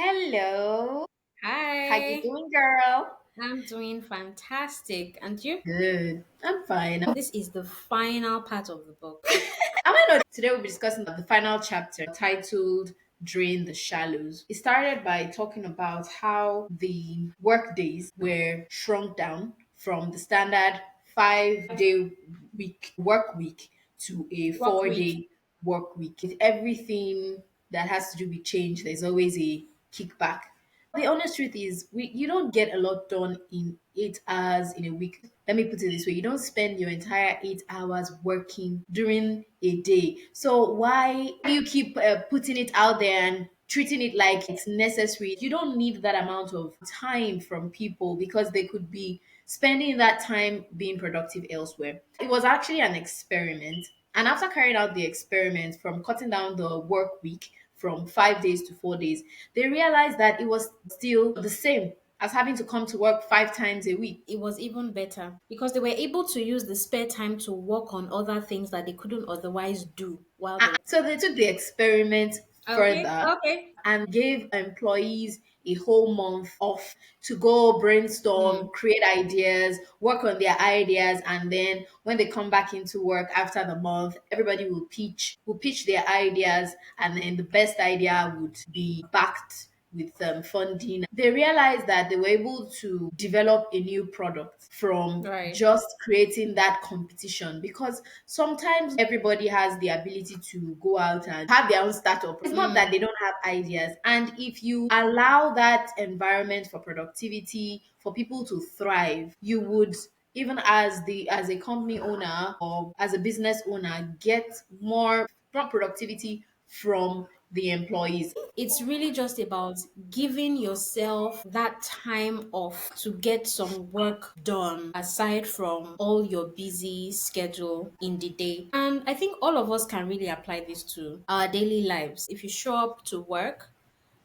Hello. How you Hi, doing, girl? I'm doing fantastic. And you? Good. I'm fine. This is the final part of the book. Am I not? Today we'll be discussing the final chapter titled Drain the Shallows. It started by talking about how the work days were shrunk down from the standard 5 day work week to a Work four week. day work week. With everything that has to do with change, there's always a kickback. The honest truth is, you don't get a lot done in 8 hours in a week. Let me put it this way: you don't spend your entire 8 hours working during a day. So why do you keep putting it out there and treating it like it's necessary? You don't need that amount of time from people because they could be spending that time being productive elsewhere. It was actually an experiment. And after carrying out the experiment from cutting down the work week from 5 days to 4 days, they realized that it was still the same as having to come to work 5 times a week. It was even better because they were able to use the spare time to work on other things that they couldn't otherwise do while they were. So they took the experiment Okay, further okay. and gave employees a whole month off to go brainstorm, Mm, create ideas, work on their ideas, and then when they come back into work after the month, everybody will pitch their ideas, and then the best idea would be backed with funding. They realized that they were able to develop a new product from right. just creating that competition, because sometimes everybody has the ability to go out and have their own startup. It's not that Mm, they don't have ideas. And if you allow that environment for productivity, for people to thrive, you would, even as a company owner or as a business owner, get more productivity from the employees. it's really just about giving yourself that time off to get some work done aside from all your busy schedule in the day. And I think all of us can really apply this to our daily lives. If you show up to work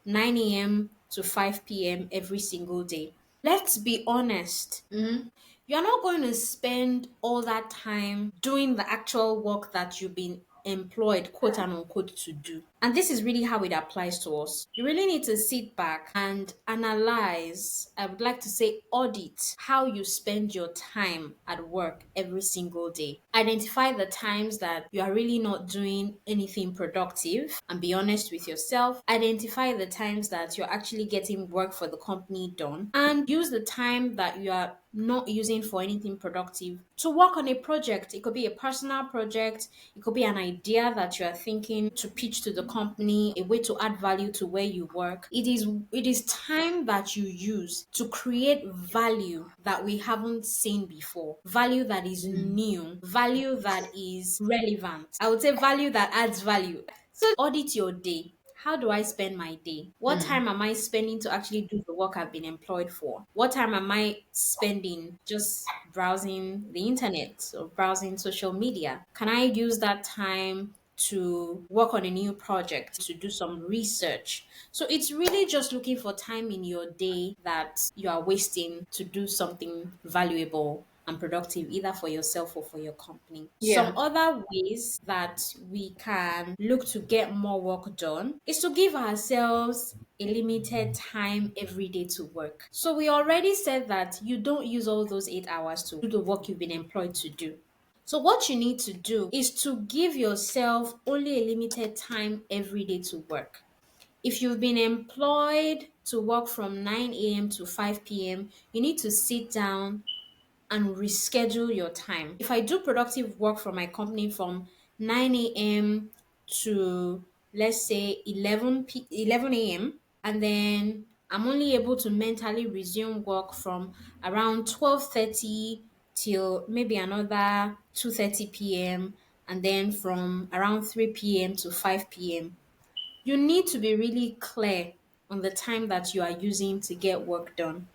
9 a.m. to 5 p.m. every single day, let's be honest, Mhm. you're not going to spend all that time doing the actual work that you've been employed, quote and unquote, to do. And this is really how it applies to us. You really need to sit back and analyze, I would like to say, audit how you spend your time at work every single day. Identify the times that you are really not doing anything productive and be honest with yourself. Identify the times that you're actually getting work for the company done and use the time that you are not using for anything productive to work on a project. It could be a personal project, it could be an idea that you are thinking to pitch to the company, a way to add value to where you work. It is time that you use to create value that we haven't seen before. Value that is new, value that is relevant. I would say value that adds value. So audit your day. How do I spend my day? What time am I spending to actually do the work I've been employed for? What time am I spending just browsing the internet or browsing social media? Can I use that time to work on a new project, to do some research? So it's really just looking for time in your day that you are wasting to do something valuable and productive, either for yourself or for your company. Some Yeah. other ways that we can look to get more work done is to give ourselves a limited time every day to work. So we already said that you don't use all those 8 hours to do the work you've been employed to do. So what you need to do is to give yourself only a limited time every day to work. If you've been employed to work from 9 a.m. to 5 p.m., you need to sit down and reschedule your time. If I do productive work for my company from 9 a.m. to, let's say, 11 a.m., and then I'm only able to mentally resume work from around 12:30 till maybe another 2:30 p.m., and then from around 3 p.m. to 5 p.m. You need to be really clear on the time that you are using to get work done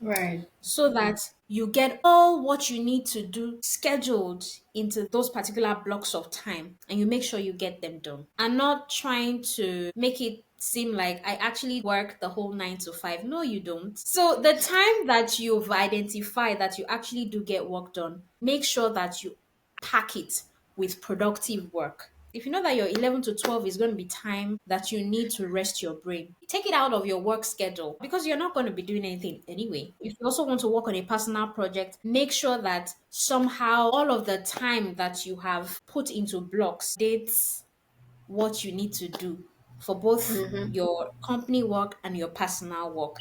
Right. so that you get all what you need to do scheduled into those particular blocks of time and you make sure you get them done and not trying to make it seem like I actually work the whole 9 to 5. No, you don't. So the time that you've identified that you actually do get work done, make sure that you pack it with productive work. If you know that your 11 to 12 is going to be time that you need to rest your brain, take it out of your work schedule because you're not going to be doing anything anyway. If you also want to work on a personal project, make sure that somehow all of the time that you have put into blocks dates what you need to do for both your company work and your personal work.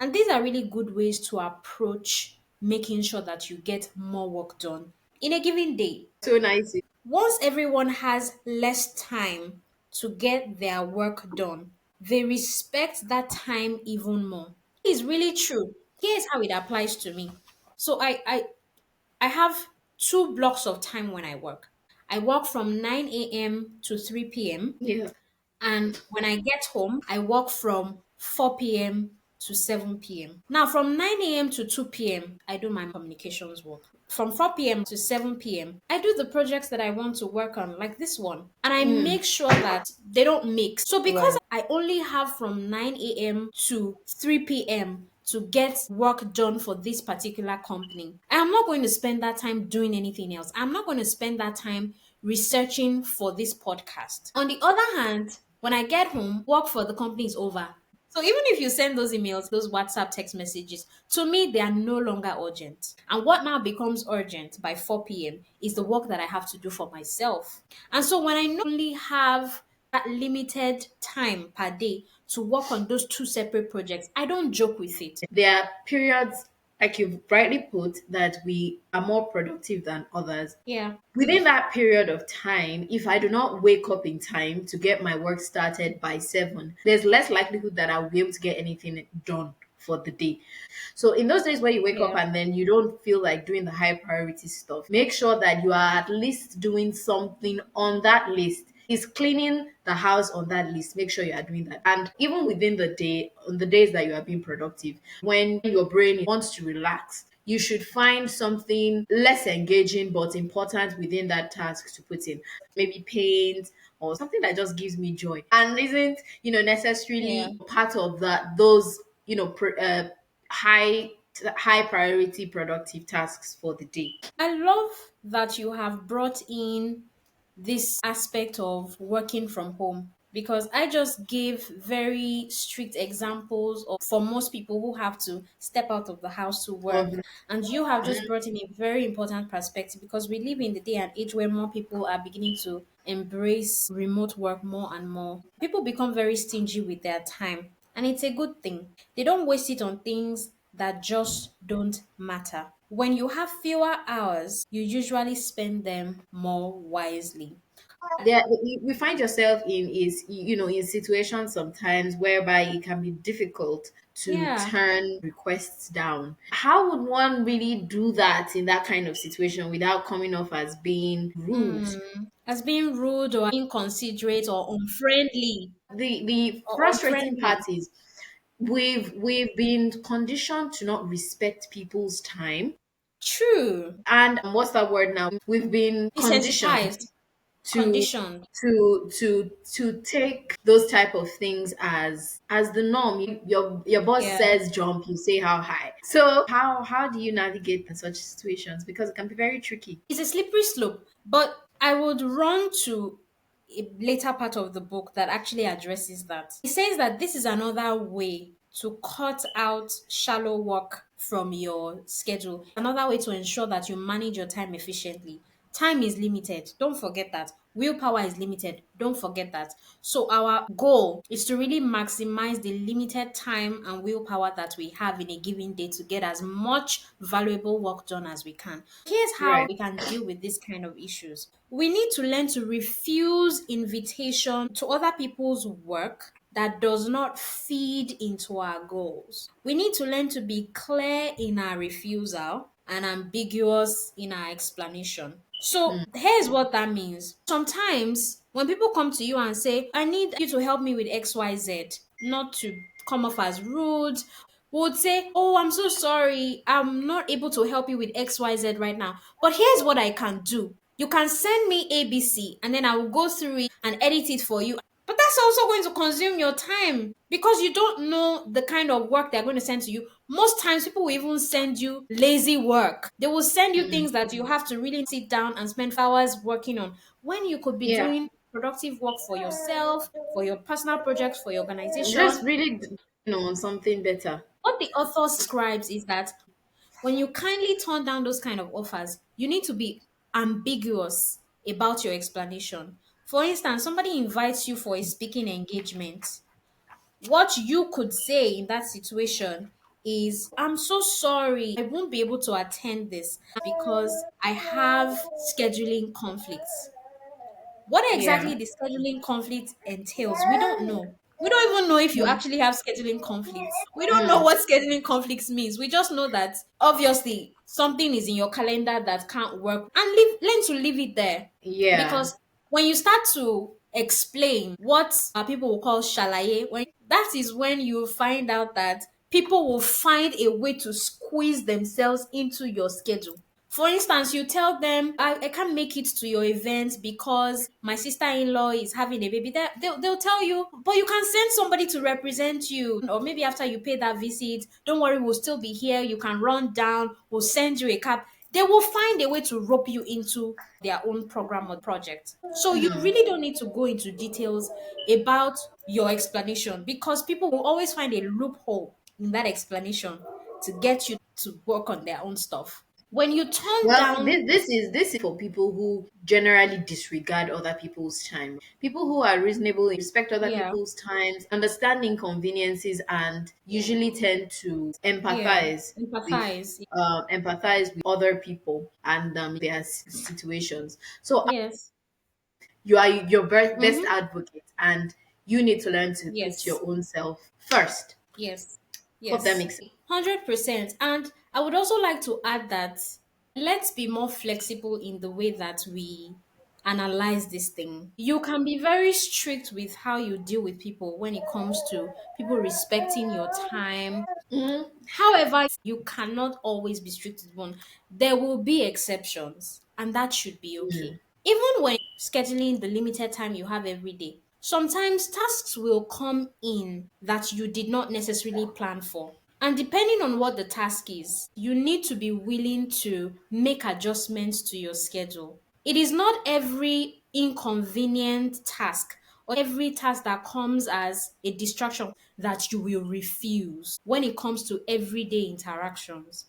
And these are really good ways to approach making sure that you get more work done in a given day. So nice. Once everyone has less time to get their work done, they respect that time even more. It's really true. Here's how it applies to me. So I have two blocks of time when I work. I work from 9 a.m. to 3 p.m. Yeah. And when I get home, I work from 4 p.m. to 7 p.m. Now, from 9 a.m. to 2 p.m., I do my communications work. From 4 p.m. to 7 p.m., I do the projects that I want to work on, like this one. And I Mm. make sure that they don't mix. So, because Right. I only have from 9 a.m. to 3 p.m. to get work done for this particular company, I am not going to spend that time doing anything else. I'm not going to spend that time researching for this podcast. On the other hand, when I get home, work for the company is over. So even if you send those emails, those WhatsApp text messages, to me, they are no longer urgent. And what now becomes urgent by 4 p.m. is the work that I have to do for myself. And so when I not only have that limited time per day to work on those two separate projects, I don't joke with it. There are periods, like you've rightly put, that we are more productive than others. Yeah. Within that period of time, if I do not wake up in time to get my work started by 7, there's less likelihood that I'll be able to get anything done for the day. So in those days where you wake up Yeah. and then you don't feel like doing the high priority stuff, make sure that you are at least doing something on that list. Is cleaning the house on that list. Make sure you are doing that. And even within the day, on the days that you are being productive, when your brain wants to relax, you should find something less engaging but important within that task to put in. Maybe paint or something that just gives me joy and isn't, Yeah. necessarily part of that those, high high priority productive tasks for the day. I love that you have brought in this aspect of working from home because I just gave very strict examples of for most people who have to step out of the house to work. Mhm. And you have just brought in a very important perspective because we live in the day and age where more people are beginning to embrace remote work more and more. People become very stingy with their time, and it's a good thing. They don't waste it on things that just don't matter. When you have fewer hours, you usually spend them more wisely. We find yourself in is in situations sometimes whereby it can be difficult to Yeah. turn requests down. How would one really do that in that kind of situation without coming off as being rude? As being rude or inconsiderate or unfriendly The or frustrating part unfriendly. is we've been conditioned to not respect people's time. True. And what's that word now? We've been conditioned Desensitized, to conditioned. to take those type of things as the norm. Your boss Yeah. says jump, you say how high. So how do you navigate in such situations? Because it can be very tricky. It's a slippery slope, but I would run to a later part of the book that actually addresses that. It says that this is another way to cut out shallow work from your schedule, another way to ensure that you manage your time efficiently. Time is limited. Don't forget that. Willpower is limited. Don't forget that. So, our goal is to really maximize the limited time and willpower that we have in a given day to get as much valuable work done as we can. Here's how Right. we can deal with this kind of issues. We need to learn to refuse invitation to other people's work that does not feed into our goals. We need to learn to be clear in our refusal and ambiguous in our explanation. So here's what that means. Sometimes when people come to you and say, I need you to help me with XYZ, not to come off as rude, would say, oh, I'm so sorry. I'm not able to help you with XYZ right now. But here's what I can do. You can send me ABC and then I will go through it and edit it for you. But that's also going to consume your time because you don't know the kind of work they're going to send to you. Most times, people will even send you lazy work. They will send you things that you have to really sit down and spend hours working on when you could be Yeah. doing productive work for yourself, for your personal projects, for your Just organization. really, on something better. What the author describes is that when you kindly turn down those kind of offers, you need to be ambiguous about your explanation. For instance, somebody invites you for a speaking engagement. What you could say in that situation is, I'm so sorry, I won't be able to attend this because I have scheduling conflicts. What Yeah. exactly the scheduling conflict entails, we don't know. We don't even know if you actually have scheduling conflicts. We don't know Mm. what scheduling conflicts means. We just know that obviously something is in your calendar that can't work, and learn to leave it there. Yeah. Because when you start to explain what people will call shalaye, that is when you find out that people will find a way to squeeze themselves into your schedule. For instance, you tell them, I can't make it to your event because my sister in law is having a baby. They'll tell you, but you can send somebody to represent you. Or maybe after you pay that visit, don't worry, we'll still be here. You can run down, we'll send you a cab. They will find a way to rope you into their own program or project. So you really don't need to go into details about your explanation because people will always find a loophole in that explanation to get you to work on their own stuff. When you turn Well, see, down, this is for people who generally disregard other people's time. People who are reasonable, respect other yeah, people's times, understand inconveniences, and usually tend to yeah, with empathize. empathize with other people and their situations. So Yes. you are your best Mm-hmm. advocate, and you need to learn to put Yes. your own self first. Yes. Hope that Yes. makes sense. 100%. And I would also like to add that let's be more flexible in the way that we analyze this thing. You can be very strict with how you deal with people when it comes to people respecting your time. Mhm. However, you cannot always be strict with one. There will be exceptions, and that should be okay. Even when scheduling the limited time you have every day, sometimes tasks will come in that you did not necessarily plan for. And depending on what the task is, you need to be willing to make adjustments to your schedule. It is not every inconvenient task or every task that comes as a distraction that you will refuse when it comes to everyday interactions.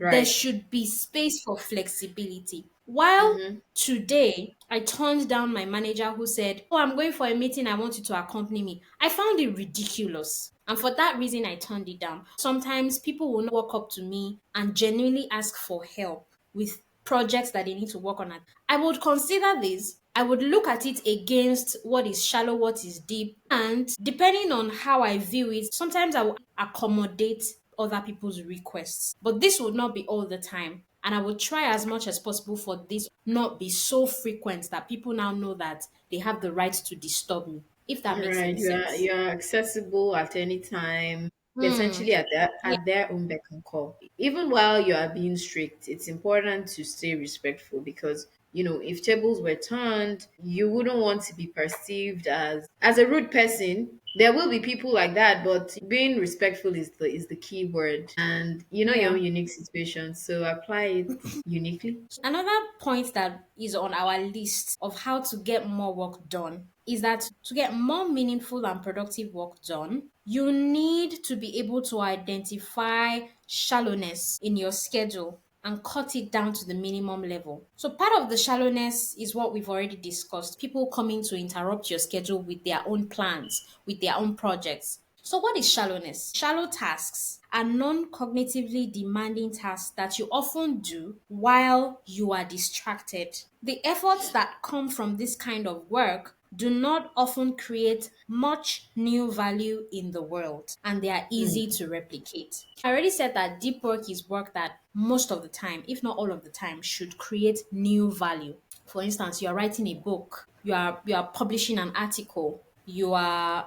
There Right. should be space for flexibility. While Mm-hmm. today I turned down my manager who said, "Oh, I'm going for a meeting, I want you to accompany me." I found it ridiculous. And for that reason, I turned it down. Sometimes people will not walk up to me and genuinely ask for help with projects that they need to work on. I would consider this. I would look at it against what is shallow, what is deep, and depending on how I view it, sometimes I will accommodate other people's requests. But this would not be all the time. And I would try as much as possible for this not be so frequent that people now know that they have the right to disturb me, if that makes Right, any sense. you are accessible at any time, Hmm. essentially Yeah. at their own beck and call. Even while you are being strict, it's important to stay respectful because if tables were turned, you wouldn't want to be perceived as a rude person. There will be people like that, but being respectful is the key word. And your Yeah. own unique situation, so apply it uniquely. Another point that is on our list of how to get more work done is that to get more meaningful and productive work done, you need to be able to identify shallowness in your schedule and cut it down to the minimum level. So, part of the shallowness is what we've already discussed, people coming to interrupt your schedule with their own plans, with their own projects. So, what is shallowness? Shallow tasks are non cognitively demanding tasks that you often do while you are distracted. The efforts that come from this kind of work do not often create much new value in the world and they are easy to replicate. I already said that deep work is work that most of the time, if not all of the time, should create new value. For instance, you are writing a book, you are publishing an article, you are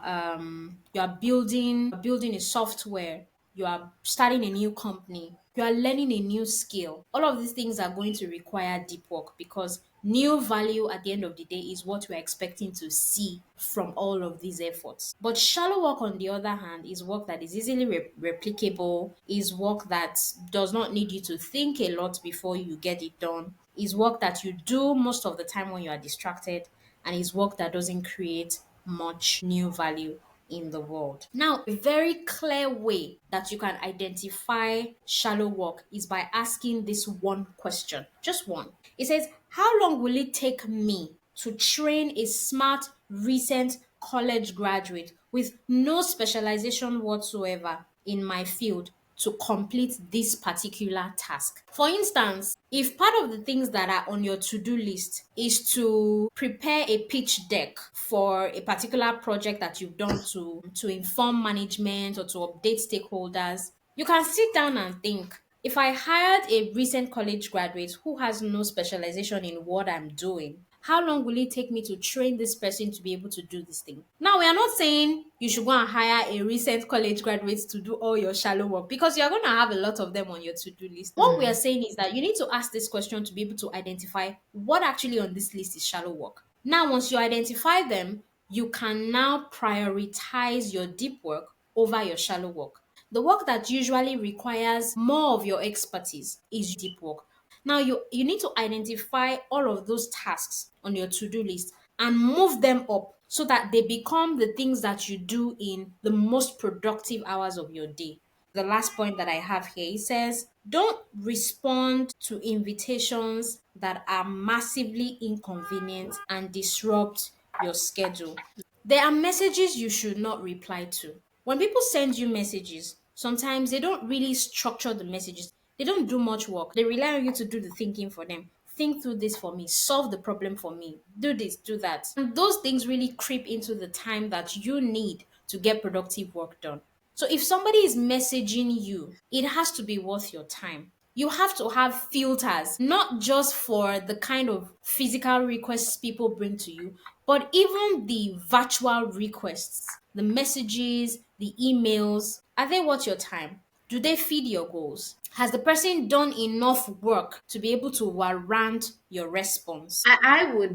building a software, you are starting a new company, you are learning a new skill. All of these things are going to require deep work because New value at the end of the day is what we're expecting to see from all of these efforts. But shallow work, on the other hand, is work that is easily replicable, is work that does not need you to think a lot before you get it done, is work that you do most of the time when you are distracted, and is work that doesn't create much new value in the world. Now, a very clear way that you can identify shallow work is by asking this one question, just one. It says, how long will it take me to train a smart, recent college graduate with no specialization whatsoever in my field to complete this particular task? For instance, if part of the things that are on your to-do list is to prepare a pitch deck for a particular project that you've done to inform management or to update stakeholders, you can sit down and think, if I hired a recent college graduate who has no specialization in what I'm doing, how long will it take me to train this person to be able to do this thing? Now, we are not saying you should go and hire a recent college graduate to do all your shallow work, because you're going to have a lot of them on your to do list. What we are saying is that you need to ask this question to be able to identify what actually on this list is shallow work. Now, once you identify them, you can now prioritize your deep work over your shallow work. The work that usually requires more of your expertise is deep work. Now, you need to identify all of those tasks on your to-do list and move them up so that they become the things that you do in the most productive hours of your day. The last point that I have here, it says, don't respond to invitations that are massively inconvenient and disrupt your schedule. There are messages you should not reply to. When people send you messages, sometimes they don't really structure the messages. They don't do much work. They rely on you to do the thinking for them. Think through this for me, solve the problem for me, do this, do that. And those things really creep into the time that you need to get productive work done. So if somebody is messaging you, it has to be worth your time. You have to have filters, not just for the kind of physical requests people bring to you, but even the virtual requests, the messages, the emails. Are they worth your time? Do they feed your goals? Has the person done enough work to be able to warrant your response? I As would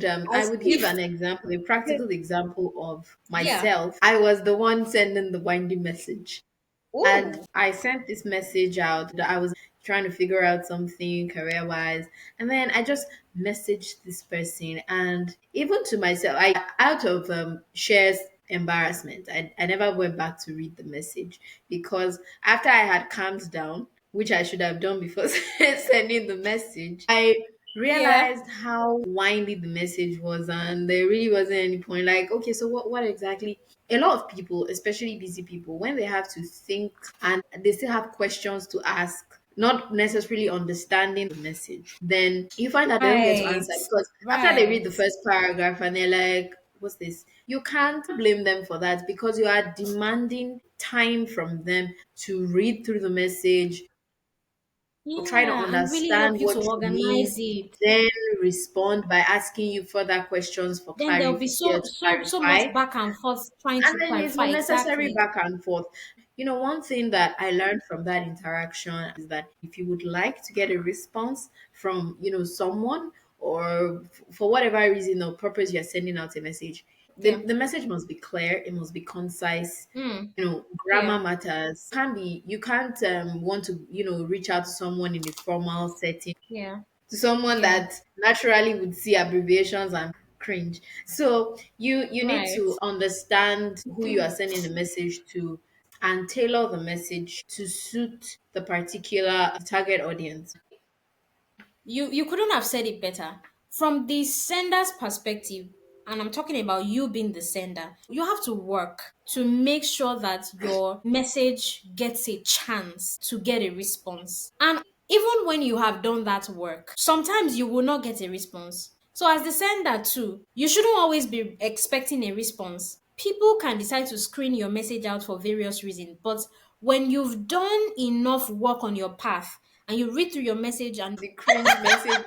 give if, an example, a practical example of yeah. myself. I was the one sending the winding message. And Oh, I sent this message out that I was trying to figure out something career wise. And then I just messaged this person. And even to myself, out of shares embarrassment, I never went back to read the message because after I had calmed down, which I should have done before sending the message, I yeah. realized how windy the message was and there really wasn't any point. Like, okay, so what exactly? A lot of people, especially busy people, when they have to think and they still have questions to ask, not necessarily understanding the message, then you find that they don't get to Right. answer because after they read Right. the first paragraph and they're like, what's this? You can't blame them for that because you are demanding time from them to read through the message, try to Yeah, and really understand help you to what you mean, organize it. then respond by asking you further questions for Then there'll be yeah, to so much clarify. back and forth trying And to then it's clarify unnecessary exactly. back and forth. One thing that I learned from that interaction is that if you would like to get a response from, someone or for whatever reason or purpose you're sending out a message, Yeah. the message must be clear, it must be concise. Mm. Grammar Yeah. matters. You can't want to, reach out to someone in a formal setting, Yeah. to someone Yeah. that naturally would see abbreviations and cringe. So you need Right. to understand who you are sending the message to and tailor the message to suit the particular target audience. You couldn't have said it better. From the sender's perspective, and I'm talking about you being the sender, you have to work to make sure that your message gets a chance to get a response. And even when you have done that work, sometimes you will not get a response. So, as the sender, too, you shouldn't always be expecting a response. People can decide to screen your message out for various reasons, but when you've done enough work on your path and you read through your message and The cringe messages.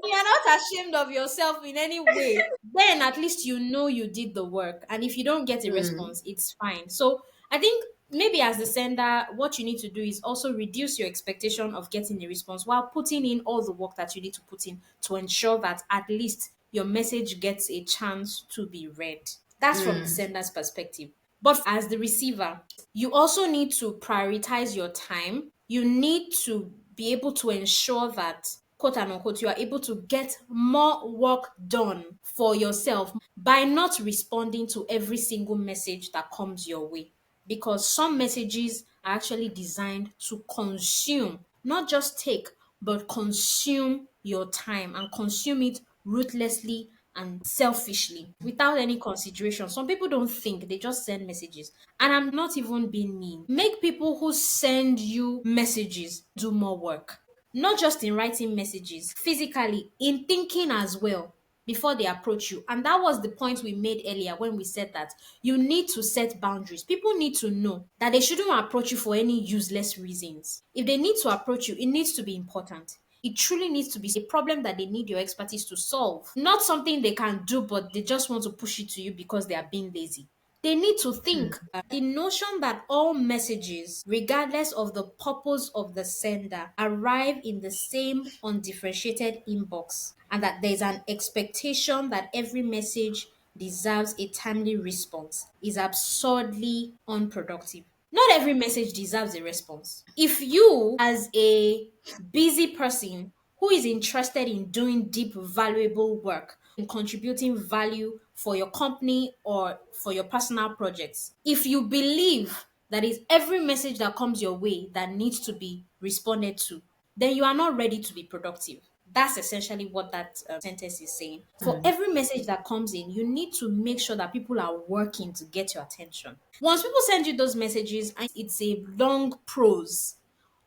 you're not ashamed of yourself in any way, then at least you know you did the work. And if you don't get a Hmm. response, it's fine. So I think Maybe as the sender, what you need to do is also reduce your expectation of getting a response while putting in all the work that you need to put in to ensure that at least your message gets a chance to be read. That's from the sender's perspective. But as the receiver, you also need to prioritize your time. You need to be able to ensure that, quote and unquote, you are able to get more work done for yourself by not responding to every single message that comes your way. Because some messages are actually designed to consume, not just take, but consume your time and consume it ruthlessly and selfishly without any consideration. Some people don't think, they just send messages. And I'm not even being mean. Make people who send you messages do more work, not just in writing messages, physically, in thinking as well before they approach you. And that was the point we made earlier when we said that you need to set boundaries. People need to know that they shouldn't approach you for any useless reasons. If they need to approach you, it needs to be important. It truly needs to be a problem that they need your expertise to solve, not something they can do, but they just want to push it to you because they are being lazy. They need to think. The notion that all messages, regardless of the purpose of the sender, arrive in the same undifferentiated inbox, and that there's an expectation that every message deserves a timely response is absurdly unproductive. Not every message deserves a response. If you, as a busy person who is interested in doing deep, valuable work, in contributing value for your company or for your personal projects, if you believe that is every message that comes your way that needs to be responded to, then you are not ready to be productive. That's essentially what that sentence is saying. For every message that comes in, you need to make sure that people are working to get your attention. Once people send you those messages and it's a long prose,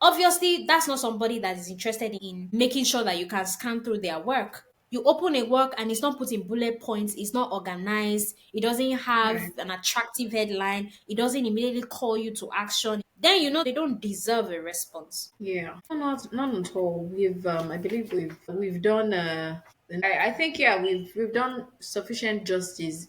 obviously that's not somebody that is interested in making sure that you can scan through their work. You open a work and it's not put in bullet points, it's not organized, it doesn't have Right. an attractive headline, it doesn't immediately call you to action, then you know they don't deserve a response. Yeah. No, not at all. I believe we've done. And I think yeah, we've done sufficient justice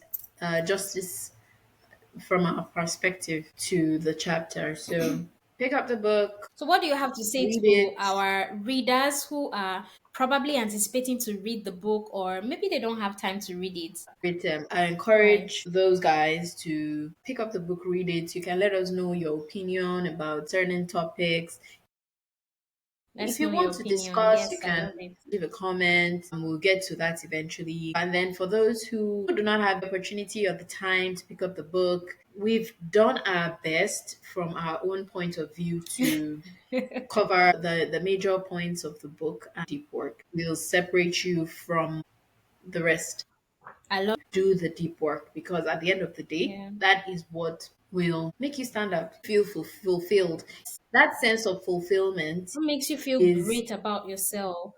from our perspective to the chapter. So pick up the book, So, what do you have to say read to it, our readers who are probably anticipating to read the book, or maybe they don't have time to read it? read them. I Why? encourage those guys to pick up the book, read it. You can let us know your opinion about certain topics. If Let's you know your want to opinion. discuss, you Yes, I can love it. leave a comment and we'll get to that eventually. And then for those who do not have the opportunity or the time to pick up the book, we've done our best from our own point of view to cover the major points of the book and deep work. We'll separate you from the rest. I love. Do the deep work because at the end of the day, Yeah. that is what will make you stand up, feel fulfilled. That sense of fulfillment What makes you feel is great about yourself?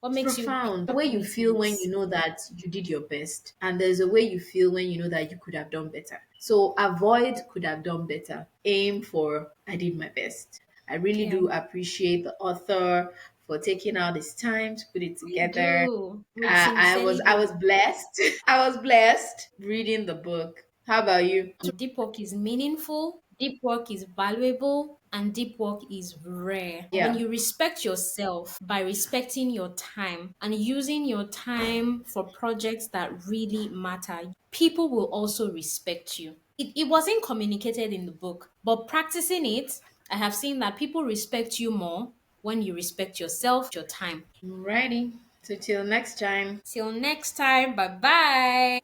What it's makes you profound. The way you feel when you pleased? know that you did your best, and there's a way you feel when you know that you could have done better. So avoid could have done better. Aim for I did my best. I really Yeah, do appreciate the author for taking out his time to put it we together. do. We I was sincerely blessed. I was blessed reading the book. How about you? do. Deep work is meaningful, deep work is valuable, and deep work is rare. When Yeah, you respect yourself by respecting your time and using your time for projects that really matter, people will also respect you. It wasn't communicated in the book, but practicing it, I have seen that people respect you more when you respect yourself, your time. alrighty. So till next time. Till next time, bye bye.